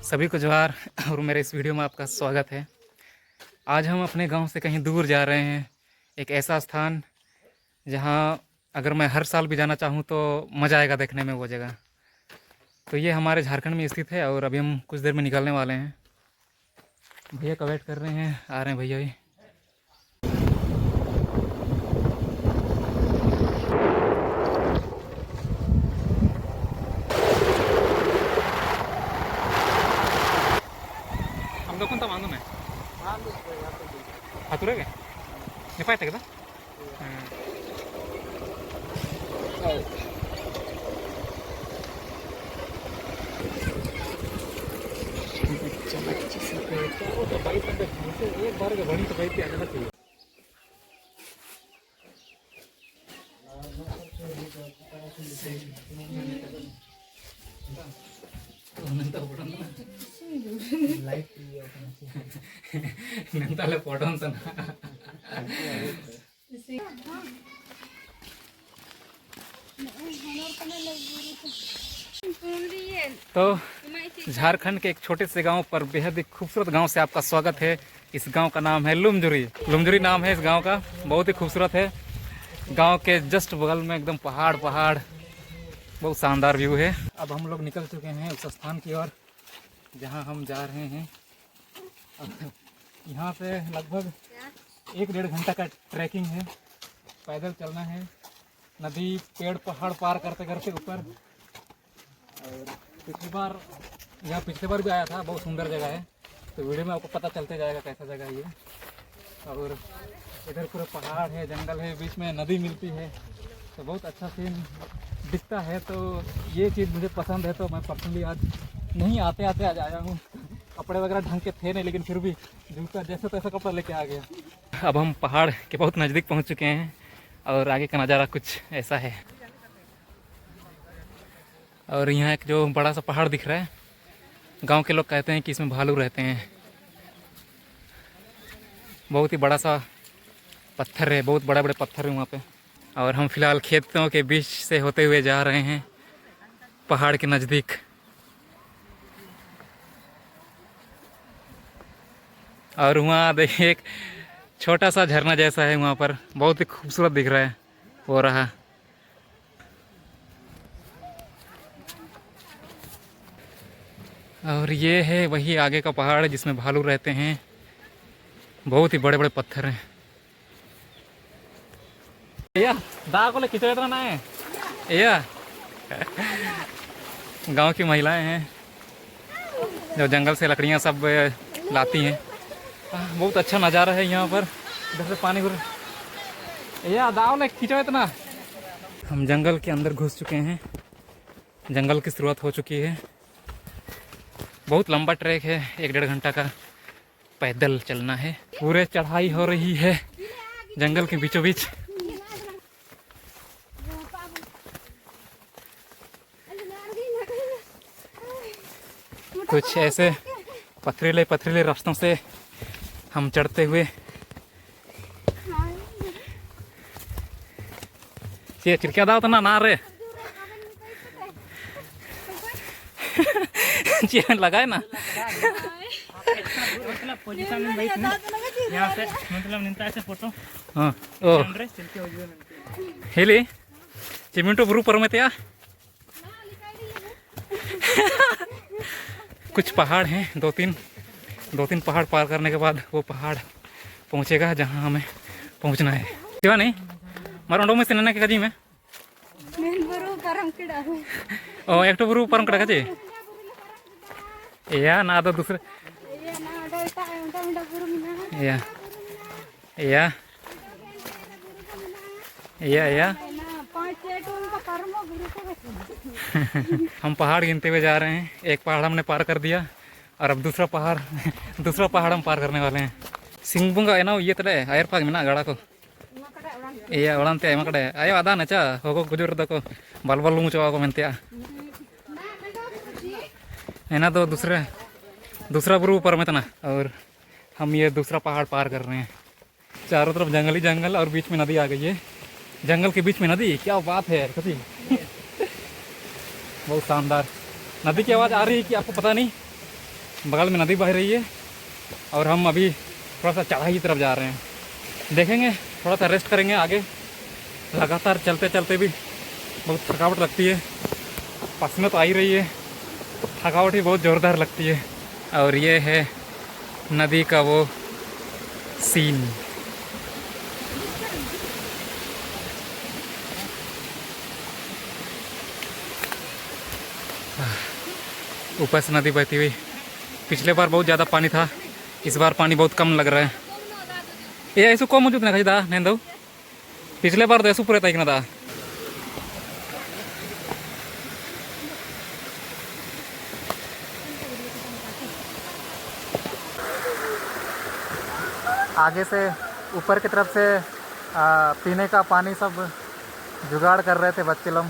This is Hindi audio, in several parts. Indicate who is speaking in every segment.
Speaker 1: सभी को जोहार और मेरे इस वीडियो में आपका स्वागत है। आज हम अपने गांव से कहीं दूर जा रहे हैं, एक ऐसा स्थान जहां अगर मैं हर साल भी जाना चाहूं तो मज़ा आएगा देखने में वो जगह। तो ये हमारे झारखंड में स्थित है और अभी हम कुछ देर में निकलने वाले हैं। भैया का वेट कर रहे हैं, आ रहे हैं भैया भी। आमचा कोणता बांधून आहे? हातुरे काय हे पाहिजे का? एक बार के बड़ी तो भाई आना चाहिए। निंताले पडोन सन तो झारखंड के एक छोटे से गांव पर बेहद ही खूबसूरत गांव से आपका स्वागत है। इस गांव का नाम है लुमजुरी। लुमजुरी नाम है इस गांव का, बहुत ही खूबसूरत है। गांव के जस्ट बगल में एकदम पहाड़ पहाड़, बहुत शानदार व्यू है। अब हम लोग निकल चुके हैं उस स्थान की ओर जहां हम जा रहे हैं। यहाँ से लगभग 1-1.5 घंटा का ट्रैकिंग है, पैदल चलना है, नदी पेड़ पहाड़ पार करते करते ऊपर। और पिछली बार भी आया था, बहुत सुंदर जगह है, तो वीडियो में आपको पता चलते जाएगा कैसा जगह है ये। और इधर पूरे पहाड़ है, जंगल है, बीच में नदी मिलती है, तो बहुत अच्छा सीन दिखता है। तो ये चीज़ मुझे पसंद है, तो मैं पर्सनली आज नहीं आते आते आज आया हूँ। कपड़े वगैरह ढंग के थे नहीं, लेकिन फिर भी जूता जैसा तैसा कपड़ा लेके आ गया। अब हम पहाड़ के बहुत नज़दीक पहुँच चुके हैं और आगे का नज़ारा कुछ ऐसा है। और यहाँ एक जो बड़ा सा पहाड़ दिख रहा है, गांव के लोग कहते हैं कि इसमें भालू रहते हैं। बहुत ही बड़ा सा पत्थर है, बहुत बड़े बड़े पत्थर हैं वहाँ पे। और हम फिलहाल खेतों के बीच से होते हुए जा रहे हैं पहाड़ के नज़दीक। और वहाँ देखिए एक छोटा सा झरना जैसा है वहाँ पर, बहुत ही खूबसूरत दिख रहा है वो रहा। और ये है वही आगे का पहाड़ जिसमें भालू रहते हैं, बहुत ही बड़े बड़े पत्थर हैं। भैया दा को ले खिंचड़े तो ना है भैया। गांव की महिलाएं हैं जो जंगल से लकड़ियां सब लाती हैं। बहुत अच्छा नज़ारा है यहाँ पर, इधर से पानी घुर भैया दाव ले खींचो इतना। हम जंगल के अंदर घुस चुके हैं, जंगल की शुरुआत हो चुकी है। बहुत लंबा ट्रैक है, 1-1.5 घंटा का पैदल चलना है। पूरे चढ़ाई हो रही है जंगल के बीचों बीच। कुछ ऐसे पथरीले पथरीले रास्तों से हम चढ़ते हुए ये चिड़किया दाव तो ना रे चेन लगाए ना।
Speaker 2: पोजीशन में बैठना यहाँ से मतलब निंता से फोटो।
Speaker 1: हाँ ओ हेली चिमिंटो ब्रू पर में त्या कुछ पहाड़ हैं, 2-3 पहाड़ पार करने के बाद वो पहाड़ पहुँचेगा जहाँ हमें पहुँचना है। क्यों नहीं मारो में से नन्ना के कजी में ओ एक तो ब्रू परम कड़ा कजी या ना तो दूसरे या या या या हम पहाड़ गिनते हुए जा रहे हैं। एक पहाड़ हमने पार कर दिया और अब दूसरा पहाड़ हम पार करने वाले हैं। सिंगबुंगा है ना ये तले आयर पाग में ना गाड़ा को ये ओड़ानते आयमा कड़े आयो आदा नचा होको गुजर दको बलबल लूँ चवा को मनते है ना। तो दूसरा ब्रू ऊपर में तना और हम ये दूसरा पहाड़ पार कर रहे हैं। चारों तरफ जंगल ही जंगल और बीच में नदी आ गई है। जंगल के बीच में नदी, क्या बात है कभी। बहुत शानदार नदी की आवाज़ आ रही है कि आपको पता नहीं। बगल में नदी बह रही है और हम अभी थोड़ा सा चढ़ाई की तरफ जा रहे हैं। देखेंगे, थोड़ा सा रेस्ट करेंगे। आगे लगातार चलते चलते भी बहुत थकावट लगती है, पसीना तो आ ही रही है, थकावट ही बहुत ज़ोरदार लगती है। और ये है नदी का वो सीन। ऊपर से नदी बहती हुई। पिछले बार बहुत ज़्यादा पानी था, इस बार पानी बहुत कम लग रहा है। ये ऐसो कम मौजूद नहीं था नहीं दो, पिछले बार तो ऐसो पूरे तक ना था। आगे से ऊपर की तरफ से पीने का पानी सब जुगाड़ कर रहे थे बच्चे लोग।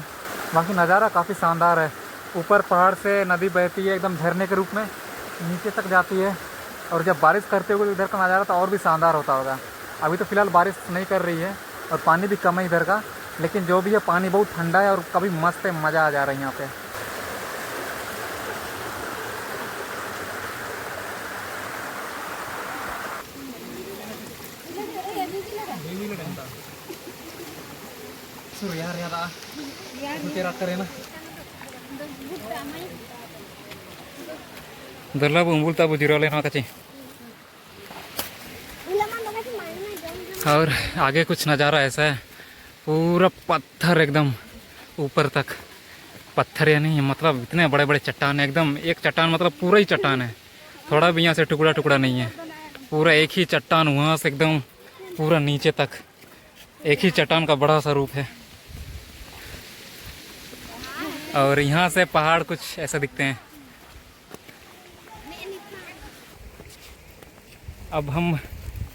Speaker 1: बाकी नज़ारा काफ़ी शानदार है। ऊपर पहाड़ से नदी बहती है एकदम झरने के रूप में, नीचे तक जाती है। और जब बारिश करते हुए इधर का नज़ारा तो और भी शानदार होता होगा। अभी तो फ़िलहाल बारिश नहीं कर रही है और पानी भी कम है इधर का, लेकिन जो भी है पानी बहुत ठंडा है और कभी मस्त है, मज़ा आ जा रहा है यहाँ पे। यार यार करे ना दरला बुंबुल ताबू जिरोले ना कची। और आगे कुछ नज़ारा ऐसा है, पूरा पत्थर एकदम ऊपर तक। पत्थर यानी मतलब इतने बड़े बड़े चट्टान है, एकदम एक चट्टान मतलब पूरा ही चट्टान है, थोड़ा भी यहाँ से टुकड़ा टुकड़ा नहीं है। पूरा एक ही चट्टान वहाँ से एकदम पूरा नीचे तक एक ही चट्टान का बड़ा सा रूप है। और यहाँ से पहाड़ कुछ ऐसा दिखते हैं। अब हम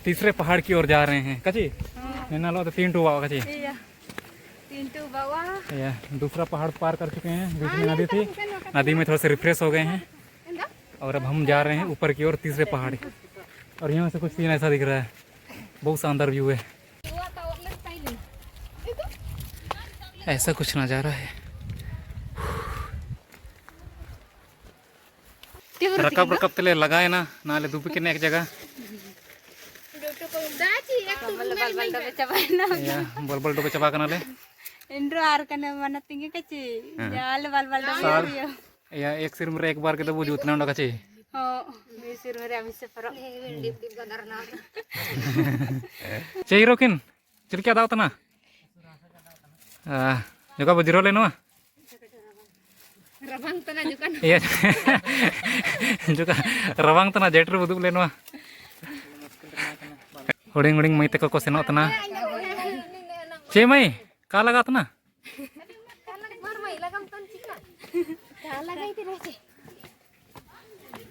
Speaker 1: तीसरे पहाड़ की ओर जा रहे हैं कची। नैना लो तो 3 टू बावा कची।
Speaker 3: 3 टू बावा
Speaker 1: या दूसरा पहाड़ पार कर चुके हैं, बीच में नदी थी, नदी में थोड़ा से रिफ्रेश हो गए हैं और अब हम जा रहे हैं ऊपर की ओर तीसरे पहाड़। और यहाँ से कुछ सीन ऐसा दिख रहा है, बहुत शानदार व्यू है। ऐसा कुछ नज़ारा है। रकब रकब तले लगाए ना नाले दुबी के एक जगह या बल बल डोबे चबा कनाले
Speaker 3: इंड्रो आर कने मन तिंगे कची जाल बल बल डोबे
Speaker 1: या एक सिर में एक बार के तो वो उतना उड़ा कची
Speaker 3: हो मी सिर में अभी से पर डिप डिप गदरना
Speaker 1: चाहिए रोकिन चल क्या दावत ना juga bajiro le no
Speaker 3: रबंग तना जुकन
Speaker 1: iya juga rawang tana jetru buduk le no hoding hoding mai teko ko senok tana che mai ka laga tana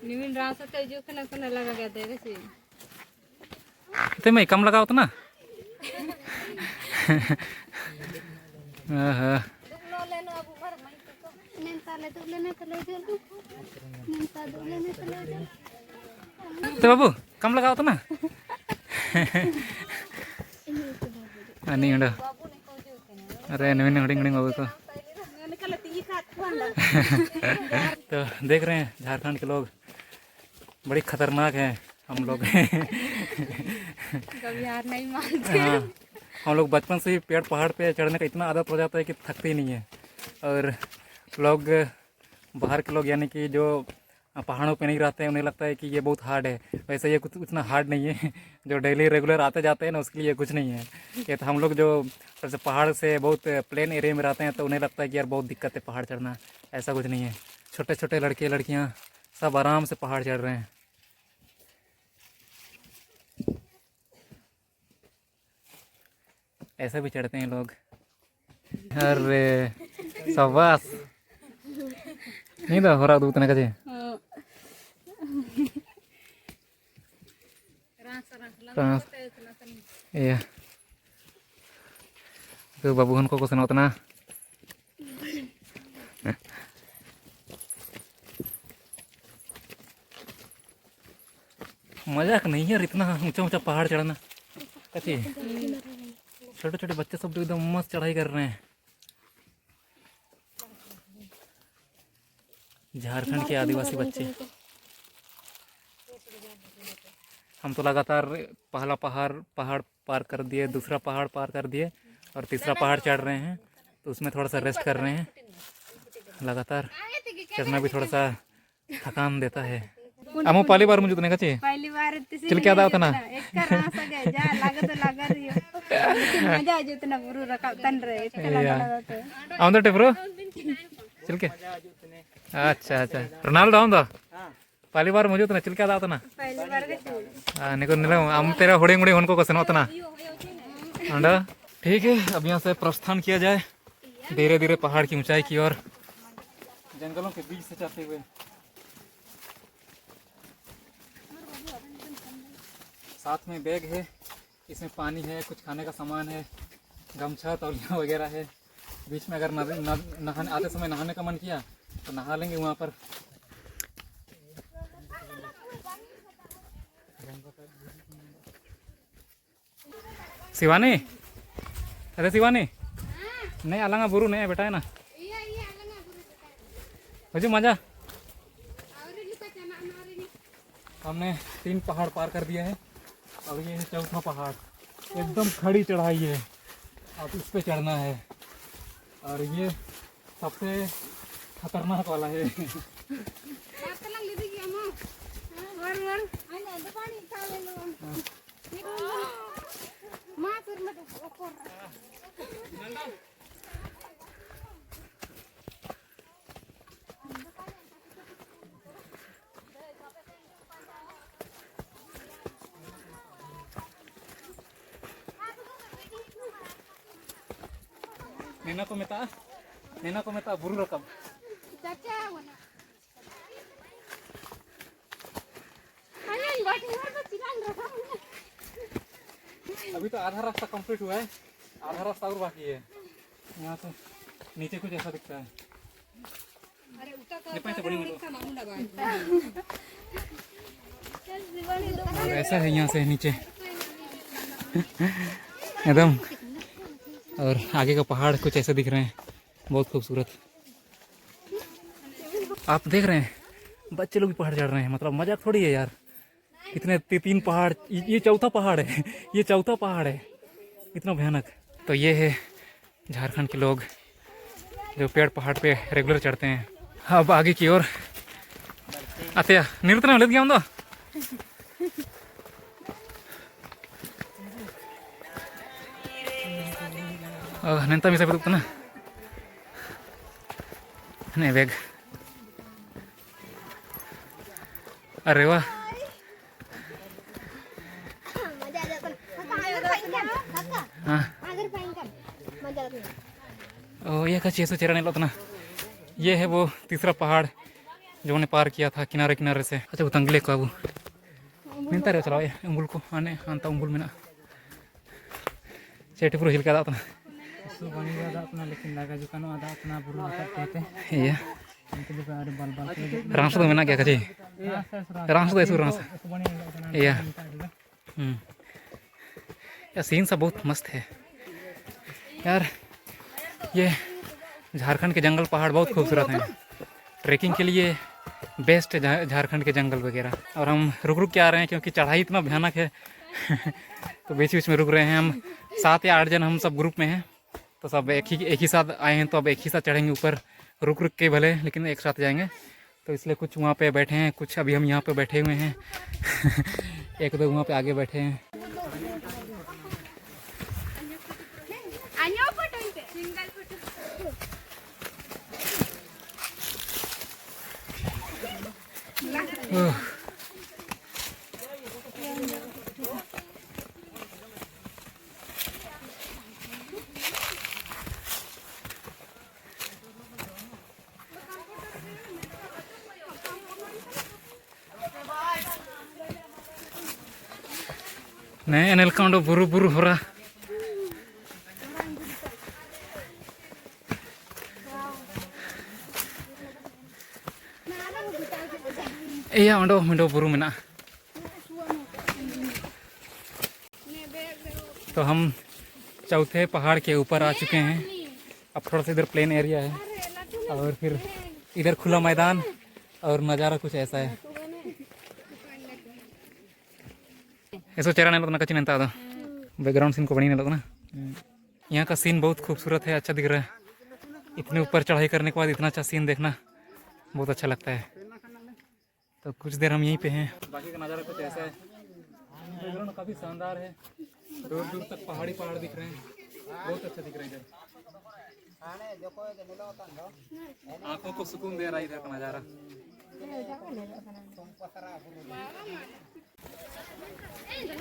Speaker 3: निमिन रासा ते जो कने कने लगा गया दे रे
Speaker 1: ते mai kam lagaw tana तो बाबू कम लगाओ तो ना नहीं उड़ा अरे नहीं हडिंग हडिंग बाबू को तो देख रहे हैं झारखंड के लोग बड़ी खतरनाक हैं हम लोग।
Speaker 3: कभी हार नहीं मानते।
Speaker 1: हाँ, हम लोग बचपन से ही पेड़ पहाड़ पे चढ़ने का इतना आदत हो जाता है कि थकते ही नहीं है। और लोग बाहर के लोग यानी कि जो पहाड़ों पे नहीं रहते हैं उन्हें लगता है कि ये बहुत हार्ड है, वैसे ये कुछ उतना हार्ड नहीं है। जो डेली रेगुलर आते जाते हैं ना उसके लिए कुछ नहीं है ये। तो हम लोग जो जैसे पहाड़ से बहुत प्लेन एरिया में रहते हैं तो उन्हें लगता है कि यार बहुत दिक्कत है पहाड़ चढ़ना, ऐसा कुछ नहीं है। छोटे छोटे लड़के लड़कियाँ सब आराम से पहाड़ चढ़ रहे हैं। ऐसा भी चढ़ते हैं लोग। अरे शाबाश नहीं तो हो रहा दूध ने कजे iya itu babuhan kok senok tena मजाक नहीं है इतना ऊंचा ऊंचा पहाड़ चढ़ना। कच्चे छोटे छोटे बच्चे सब एकदम मस्त चढ़ाई कर रहे हैं। झारखंड के आदिवासी बच्चे हम तो लगातार पहला पहाड़ पार कर दिए, दूसरा पहाड़ पार कर दिए और तीसरा पहाड़ चढ़ रहे हैं। तो उसमें थोड़ा सा रेस्ट कर रहे हैं। लगातार चढ़ना भी थोड़ा सा थकान देता है। अमो पहली बार मुझे उतने का चाहिए,
Speaker 3: पहली बार
Speaker 1: चल क्या था ना
Speaker 3: एक कर रहा सके जा लगा रही हो मजा जितना बुरु रखा तन रहे इसके लगा तो
Speaker 1: आउंदा टेब्रो चल के। अच्छा अच्छा रोनाल्डो आउंदा पहली बार मुझे उतना चल क्या था ना
Speaker 3: पहली बार के
Speaker 1: निको निलो हम तेरा होड़े मुड़े उनको को सनो उतना अंडा। ठीक है, अब यहाँ से प्रस्थान किया जाए धीरे धीरे पहाड़ की ऊंचाई की ओर, जंगलों के बीच से जाते हुए। साथ में बैग है, इसमें पानी है, कुछ खाने का सामान है, गमछा तौलिया वगैरह है। बीच में अगर नहाने आते समय नहाने का मन किया तो नहा लेंगे वहाँ पर। शिवानी, अरे शिवानी नहीं अलंगा बुरु नहीं बेटा है ना मुझे मजा। हमने 3 पहाड़ पार कर दिया है। अब ये है चौथा पहाड़, एकदम खड़ी चढ़ाई है, अब इस पे चढ़ना है और ये सबसे खतरनाक वाला है। Nena ko meta buru rakam. अभी तो आधा रास्ता कंप्लीट हुआ है, आधा रास्ता और बाकी है। यहाँ से नीचे कुछ ऐसा दिखता है। और ऐसा है यहाँ से नीचे एकदम, और आगे का पहाड़ कुछ ऐसे दिख रहे हैं, बहुत खूबसूरत। आप देख रहे हैं बच्चे लोग भी पहाड़ चढ़ रहे हैं, मतलब मजाक थोड़ी है यार। इतने 3 पहाड़, ये चौथा पहाड़ है, ये चौथा पहाड़ है, इतना भयानक। तो ये है झारखंड के लोग जो पेड़ पहाड़ पे रेगुलर चढ़ते हैं। अब आगे की ओर आते निरतना ले गया हूँ नेता मिसा पे ना नहीं बैग। अरे वाह, हाँ ओ ये का 600 चेहरा नहीं ना। ये है वो तीसरा पहाड़ जो उन्हें पार किया था किनारे किनारे से। अच्छा वो तंगले को अब मिलता रहे चलाओ ये उंगुल को आने आनता उंगुल में ना चेटी पूरा हिल का था अपना, लेकिन लगा जो कनो आधा अपना बुरा कहते हैं ये रांस तो में ना क्या कहे रांस तो ऐसा रांस ये या सीन सा बहुत मस्त है यार। ये झारखंड के जंगल पहाड़ बहुत खूबसूरत हैं, ट्रैकिंग के लिए बेस्ट है झारखंड के जंगल वगैरह। और हम रुक रुक के आ रहे हैं क्योंकि चढ़ाई इतना भयानक है तो बीच बीच में रुक रहे हैं। हम 7 या 8 जन हम सब ग्रुप में हैं, तो सब एक ही साथ आए हैं, तो अब एक ही साथ चढ़ेंगे ऊपर, रुक रुक के भले लेकिन एक साथ जाएंगे। तो इसलिए कुछ वहाँ पे बैठे हैं, कुछ अभी हम यहाँ पे बैठे हुए हैं एक दो वहाँ पे आगे बैठे हैं। नहीं एनएल का बुरु बुरु हो रहा या ओंडो मिंडो बुरु में ना। तो हम चौथे पहाड़ के ऊपर आ चुके हैं। अब थोड़ा सा इधर प्लेन एरिया है और फिर इधर खुला मैदान और नज़ारा कुछ ऐसा है। ऐसा चेहरा नहीं लगना कच्ची नहीं था बैकग्राउंड सीन को बड़ी नहीं लगना। यहाँ का सीन बहुत खूबसूरत है, अच्छा दिख रहा है। इतने ऊपर चढ़ाई करने के बाद इतना अच्छा सीन देखना बहुत अच्छा लगता है। तो कुछ देर हम यहीं पे हैं। बाकी का नज़ारा कुछ ऐसा है, बैकग्राउंड काफ़ी शानदार है, दूर दूर तक पहाड़ी पहाड़ दिख रहे हैं, बहुत अच्छा दिख रहा है इधर। आंखों को सुकून दे रहा है इधर का नज़ारा।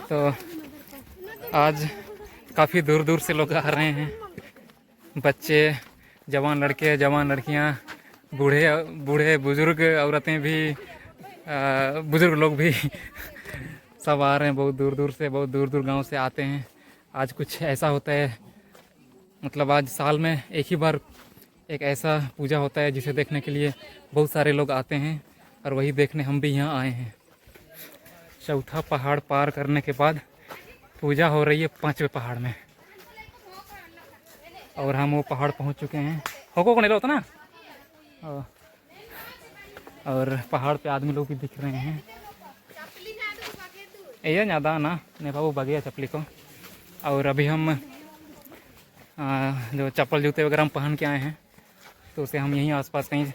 Speaker 1: तो आज काफ़ी दूर दूर से लोग आ रहे हैं, बच्चे, जवान लड़के, जवान लड़कियां, बूढ़े बूढ़े बुजुर्ग औरतें भी, बुजुर्ग लोग भी सब आ रहे हैं बहुत दूर दूर से, बहुत दूर दूर गांव से आते हैं। आज कुछ ऐसा होता है, मतलब आज साल में एक ही बार एक ऐसा पूजा होता है जिसे देखने के लिए बहुत सारे लोग आते हैं, और वही देखने हम भी यहाँ आए हैं। चौथा पहाड़ पार करने के बाद पूजा हो रही है 5वें पहाड़ में, और हम वो पहाड़ पहुँच चुके हैं। होको को नहीं होता ना, और पहाड़ पे आदमी लोग भी दिख रहे हैं। ये ज़्यादा ना नहीं बाबू बगिया चपली को। और अभी हम जो चप्पल जूते वगैरह हम पहन के आए हैं, तो उसे हम यहीं आसपास कहीं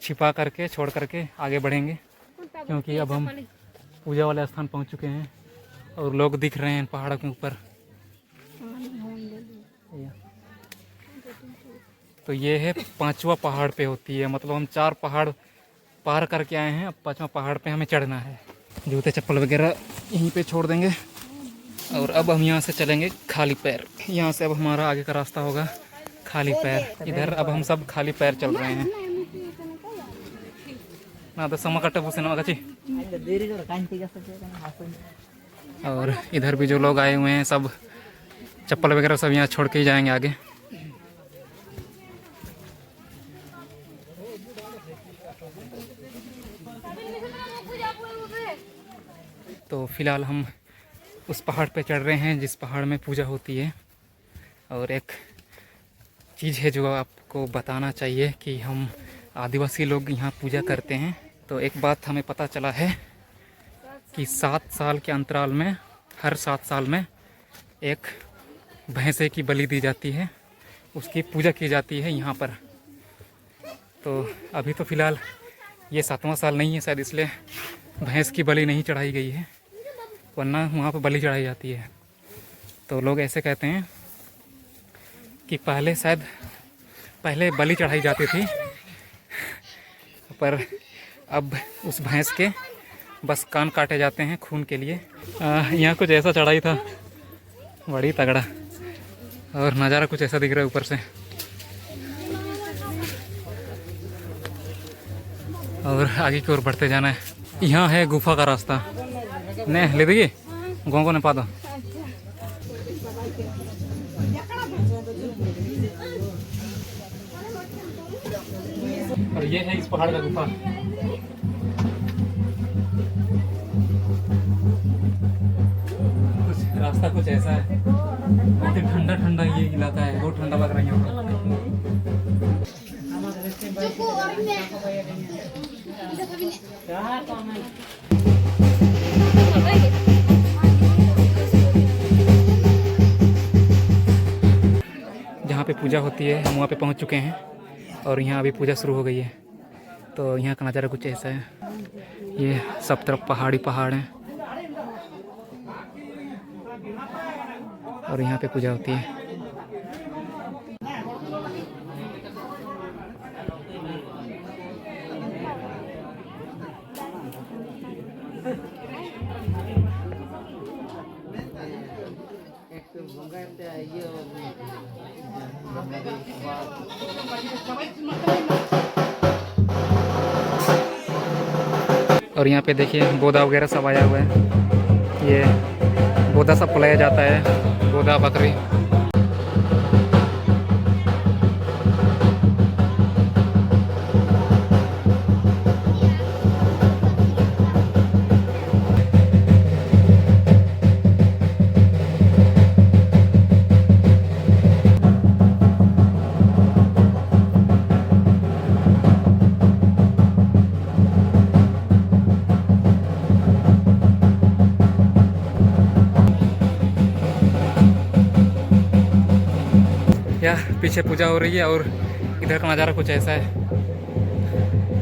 Speaker 1: छिपा करके छोड़ करके आगे बढ़ेंगे, क्योंकि अब हम पूजा वाले स्थान पहुंच चुके हैं और लोग दिख रहे हैं पहाड़ों के ऊपर। तो ये है 5वां पहाड़ पे होती है, मतलब हम 4 पहाड़ पार करके आए हैं, अब 5वां पहाड़ पे हमें चढ़ना है। जूते चप्पल वगैरह यहीं पे छोड़ देंगे, और अब हम यहाँ से चलेंगे खाली पैर। यहाँ से अब हमारा आगे का रास्ता होगा खाली पैर। इधर अब हम सब खाली पैर चल रहे हैं ना, तो समा कट्टे पूछे ना कची। और इधर भी जो लोग आए हुए हैं सब चप्पल वगैरह सब यहाँ छोड़ के ही जाएंगे आगे। तो फिलहाल हम उस पहाड़ पे चढ़ रहे हैं जिस पहाड़ में पूजा होती है। और एक चीज़ है जो आपको बताना चाहिए कि हम आदिवासी लोग यहाँ पूजा करते हैं। तो एक बात हमें पता चला है कि 7 साल के अंतराल में, हर 7 साल में एक भैंसे की बलि दी जाती है, उसकी पूजा की जाती है यहाँ पर। तो अभी तो फ़िलहाल ये 7वां साल नहीं है शायद, इसलिए भैंस की बलि नहीं चढ़ाई गई है, वरना वहाँ पर बलि चढ़ाई जाती है। तो लोग ऐसे कहते हैं कि पहले बलि चढ़ाई जाती थी, पर अब उस भैंस के बस कान काटे जाते हैं खून के लिए। यहाँ कुछ ऐसा चढ़ाई था, बड़ी तगड़ा, और नज़ारा कुछ ऐसा दिख रहा है ऊपर से। और आगे की ओर बढ़ते जाना है। यहाँ है गुफा का रास्ता, ने ले देखिए गाँव को ने पा दो। और ये है इस पहाड़ का गुफा। कुछ रास्ता कुछ ऐसा है, बहुत ही ठंडा ठंडा ये इलाका है, बहुत ठंडा लग रहा है यहाँ। जहाँ पे पूजा होती है हम वहाँ पे पहुँच चुके हैं, और यहाँ अभी पूजा शुरू हो गई है। तो यहाँ का नज़ारा कुछ ऐसा है, ये सब तरफ पहाड़ी पहाड़ हैं, और यहाँ पे पूजा होती है। और यहाँ पे देखिए बोदा वगैरह सब आया हुआ है, ये बोदा सब खिलाया जाता है, बोदा बकरी। पीछे पूजा हो रही है और इधर का नज़ारा कुछ ऐसा है,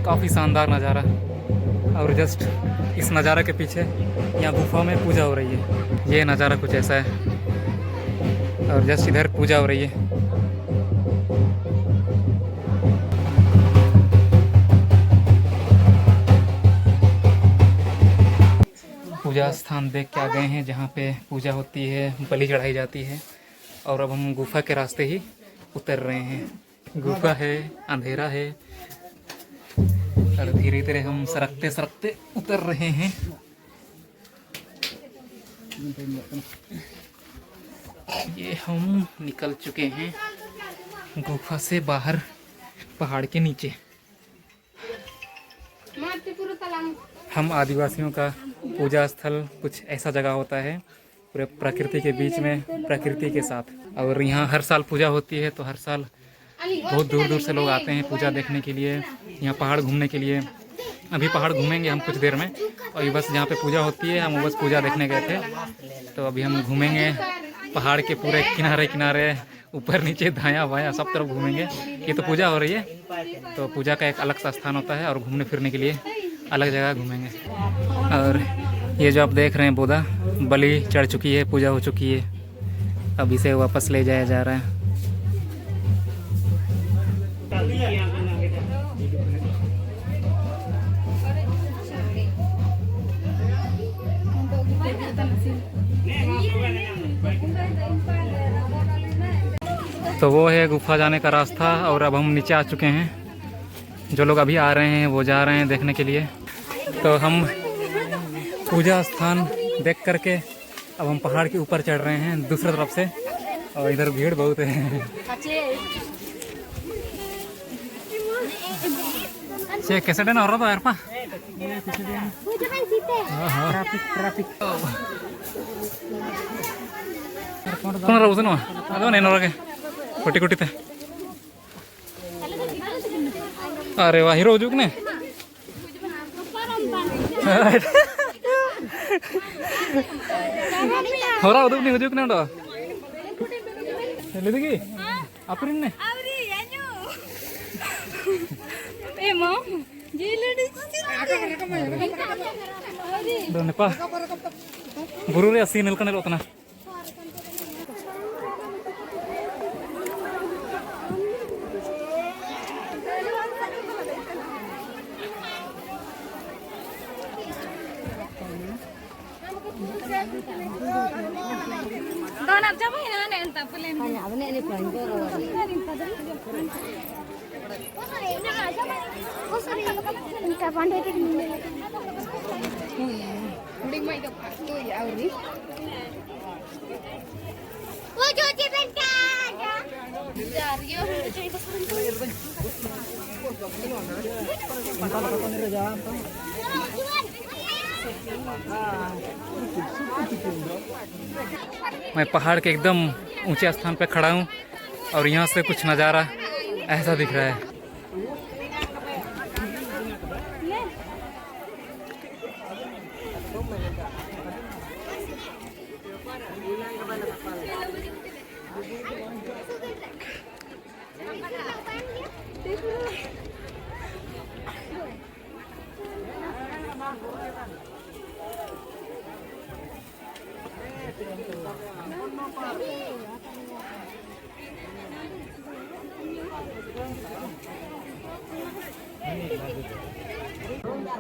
Speaker 1: काफ़ी शानदार नज़ारा। और जस्ट इस नज़ारा के पीछे यहाँ गुफा में पूजा हो रही है, ये नज़ारा कुछ ऐसा है। और जस्ट इधर पूजा हो रही है। पूजा स्थान देख के आ गए हैं जहाँ पे पूजा होती है, बलि चढ़ाई जाती है। और अब हम गुफा के रास्ते ही उतर रहे हैं। गुफा है, अंधेरा है और धीरे धीरे हम सरकते सरकते उतर रहे हैं। ये हम निकल चुके हैं गुफा से बाहर, पहाड़ के नीचे। हम आदिवासियों का पूजा स्थल कुछ ऐसा जगह होता है, पूरे प्रकृति के बीच में, प्रकृति के साथ। और यहाँ हर साल पूजा होती है, तो हर साल बहुत दूर दूर से लोग आते हैं पूजा देखने के लिए, यहाँ पहाड़ घूमने के लिए। अभी पहाड़ घूमेंगे हम कुछ देर में, और ये बस जहाँ पे पूजा होती है हम बस पूजा देखने गए थे। तो अभी हम घूमेंगे पहाड़ के पूरे किनारे किनारे, ऊपर नीचे दायां बायां सब तरफ घूमेंगे। ये तो पूजा हो रही है, तो पूजा का एक अलग सा स्थान होता है और घूमने फिरने के लिए अलग जगह घूमेंगे। और ये जो आप देख रहे हैं बोधा, बलि चढ़ चुकी है, पूजा हो चुकी है, अब इसे वापस ले जाया जा रहा है। तो वो है गुफा जाने का रास्ता, और अब हम नीचे आ चुके हैं। जो लोग अभी आ रहे हैं वो जा रहे हैं देखने के लिए। तो हम पूजा स्थान देख करके अब हम पहाड़ के ऊपर चढ़ रहे हैं दूसरी तरफ से, और इधर भीड़ बहुत है। कैसे डन हो रहा था यार पा? कौन रहा उसने? अदो नहीं नोरा के कोटी कोटी थे। अरे वाह, हीरो जुग ने हो रहा उदुक नहीं हुजुक ने डो ले देखी अपुरिन ने ए मो जी लेडी दो ने पा बुरु रे सीन लकने लोतना। मैं पहाड़ के एकदम ऊंचे स्थान पे खड़ा हूँ और यहाँ से कुछ नज़ारा ऐसा दिख रहा है।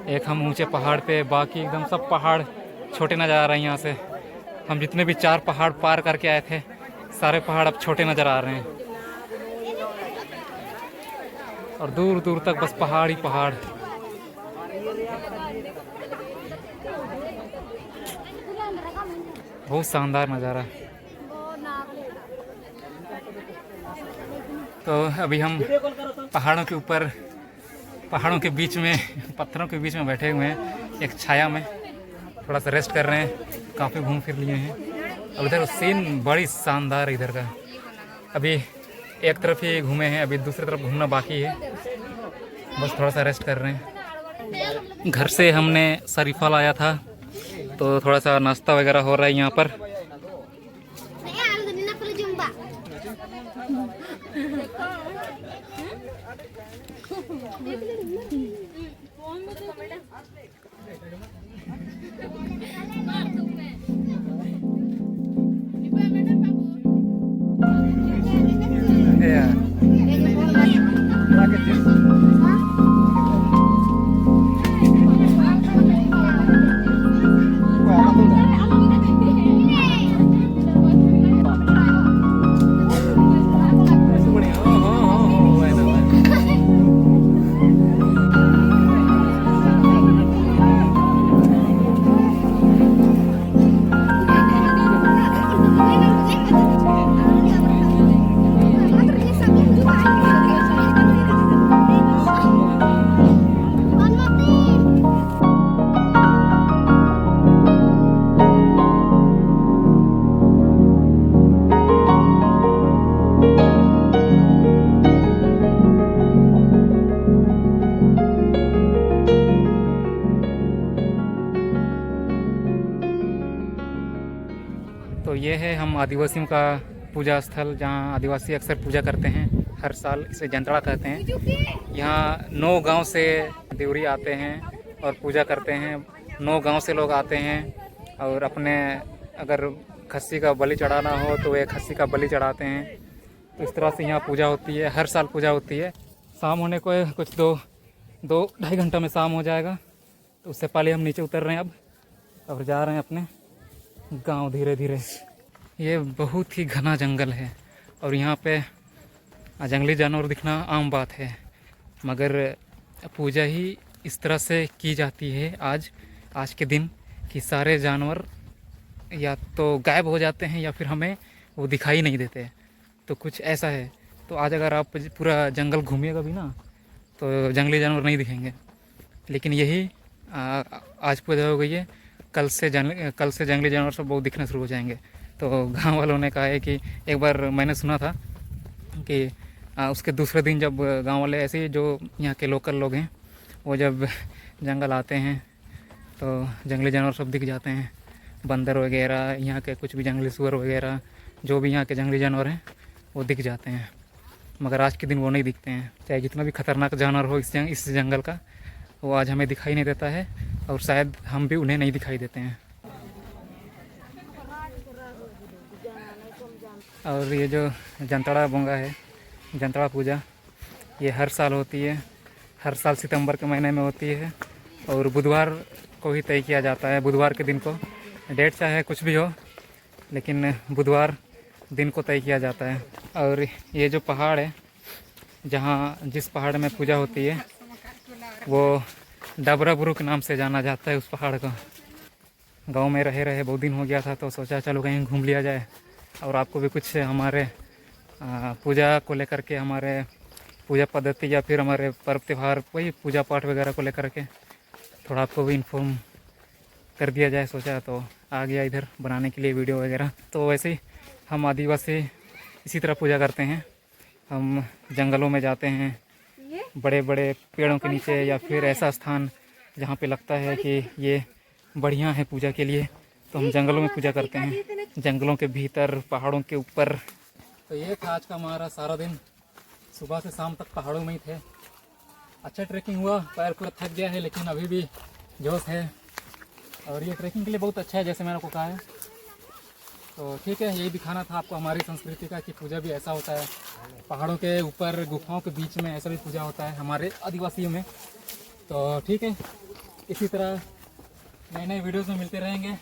Speaker 1: एक हम ऊंचे पहाड़ पे, बाकी एकदम सब पहाड़ छोटे नज़र आ रहे हैं। यहाँ से हम जितने भी 4 पहाड़ पार करके आए थे, सारे पहाड़ अब छोटे नज़र आ रहे हैं और दूर दूर तक बस पहाड़ ही पहाड़। बहुत शानदार नज़ारा। तो अभी हम पहाड़ों के ऊपर, पहाड़ों के बीच में, पत्थरों के बीच में बैठे हुए हैं, एक छाया में थोड़ा सा रेस्ट कर रहे हैं। काफ़ी घूम फिर लिए हैं। अब इधर सीन बड़ी शानदार है इधर का। अभी एक तरफ ही घूमे हैं, अभी दूसरी तरफ घूमना बाकी है। बस थोड़ा सा रेस्ट कर रहे हैं। घर से हमने शरीफा लाया था, तो थोड़ा सा नाश्ता वगैरह हो रहा है यहाँ पर। ये है हम आदिवासियों का पूजा स्थल, जहाँ आदिवासी अक्सर पूजा करते हैं हर साल। इसे जंतड़ा कहते हैं। यहाँ 9 गांव से देवरी आते हैं और पूजा करते हैं। 9 गांव से लोग आते हैं और अपने अगर खस्सी का बलि चढ़ाना हो तो वे खस्सी का बलि चढ़ाते हैं। तो इस तरह से यहाँ पूजा होती है, हर साल पूजा होती है। शाम होने को कुछ 2-2.5 घंटा में शाम हो जाएगा। तो उससे पहले हम नीचे उतर रहे हैं अब और जा रहे हैं अपने गांव धीरे धीरे। ये बहुत ही घना जंगल है और यहाँ पे जंगली जानवर दिखना आम बात है, मगर पूजा ही इस तरह से की जाती है आज के दिन कि सारे जानवर या तो गायब हो जाते हैं या फिर हमें वो दिखाई नहीं देते। तो कुछ ऐसा है। तो आज अगर आप पूरा जंगल घूमिएगा भी ना तो जंगली जानवर नहीं दिखेंगे। लेकिन यही आज पूजा हो गई है, कल से जंगली जानवर सब बहुत दिखना शुरू हो जाएंगे। तो गांव वालों ने कहा है कि एक बार मैंने सुना था कि उसके दूसरे दिन जब गांव वाले ऐसे ही जो यहाँ के लोकल लोग हैं वो जब जंगल आते हैं तो जंगली जानवर सब दिख जाते हैं, बंदर वगैरह, यहाँ के कुछ भी जंगली सुअर वगैरह, जो भी यहाँ के जंगली जानवर हैं वो दिख जाते हैं। मगर आज के दिन वो नहीं दिखते हैं। चाहे जितना भी खतरनाक जानवर हो इस जंगल का, वो आज हमें दिखाई नहीं देता है और शायद हम भी उन्हें नहीं दिखाई देते हैं। और ये जो जंतड़ा बोंगा है, जंतड़ा पूजा, ये हर साल होती है। हर साल सितंबर के महीने में होती है और बुधवार को ही तय किया जाता है। बुधवार के दिन को, डेट चाहे कुछ भी हो लेकिन बुधवार दिन को तय किया जाता है। और ये जो पहाड़ है, जिस पहाड़ में पूजा होती है वो डबराबुरु के नाम से जाना जाता है। उस पहाड़ को गांव में रहे बहुत दिन हो गया था तो सोचा चलो कहीं घूम लिया जाए और आपको भी कुछ हमारे पूजा को लेकर के, हमारे पूजा पद्धति या फिर हमारे पर्व त्यौहार, वही पूजा पाठ वगैरह को लेकर के थोड़ा आपको भी इन्फॉर्म कर दिया जाए। सोचा तो आ गया इधर बनाने के लिए वीडियो वगैरह। तो वैसे ही हम आदिवासी इसी तरह पूजा करते हैं। हम जंगलों में जाते हैं, बड़े बड़े पेड़ों के नीचे या फिर ऐसा स्थान जहाँ पे लगता है कि ये बढ़िया है पूजा के लिए, तो हम जंगलों में पूजा करते हैं, जंगलों के भीतर, पहाड़ों के ऊपर। तो ये था आज का हमारा सारा दिन। सुबह से शाम तक पहाड़ों में ही थे। अच्छा ट्रैकिंग हुआ, पैर पूरा थक गया है लेकिन अभी भी जोश है और ये ट्रैकिंग के लिए बहुत अच्छा है, जैसे मैंने आपको कहा है। तो ठीक है, यही दिखाना था आपको हमारी संस्कृति का कि पूजा भी ऐसा होता है। पहाड़ों के ऊपर गुफाओं के बीच में ऐसा भी पूजा होता है हमारे आदिवासियों में। तो ठीक है, इसी तरह नए नए वीडियोज़ में मिलते रहेंगे।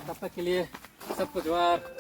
Speaker 1: तब तक के लिए सबको जोहार।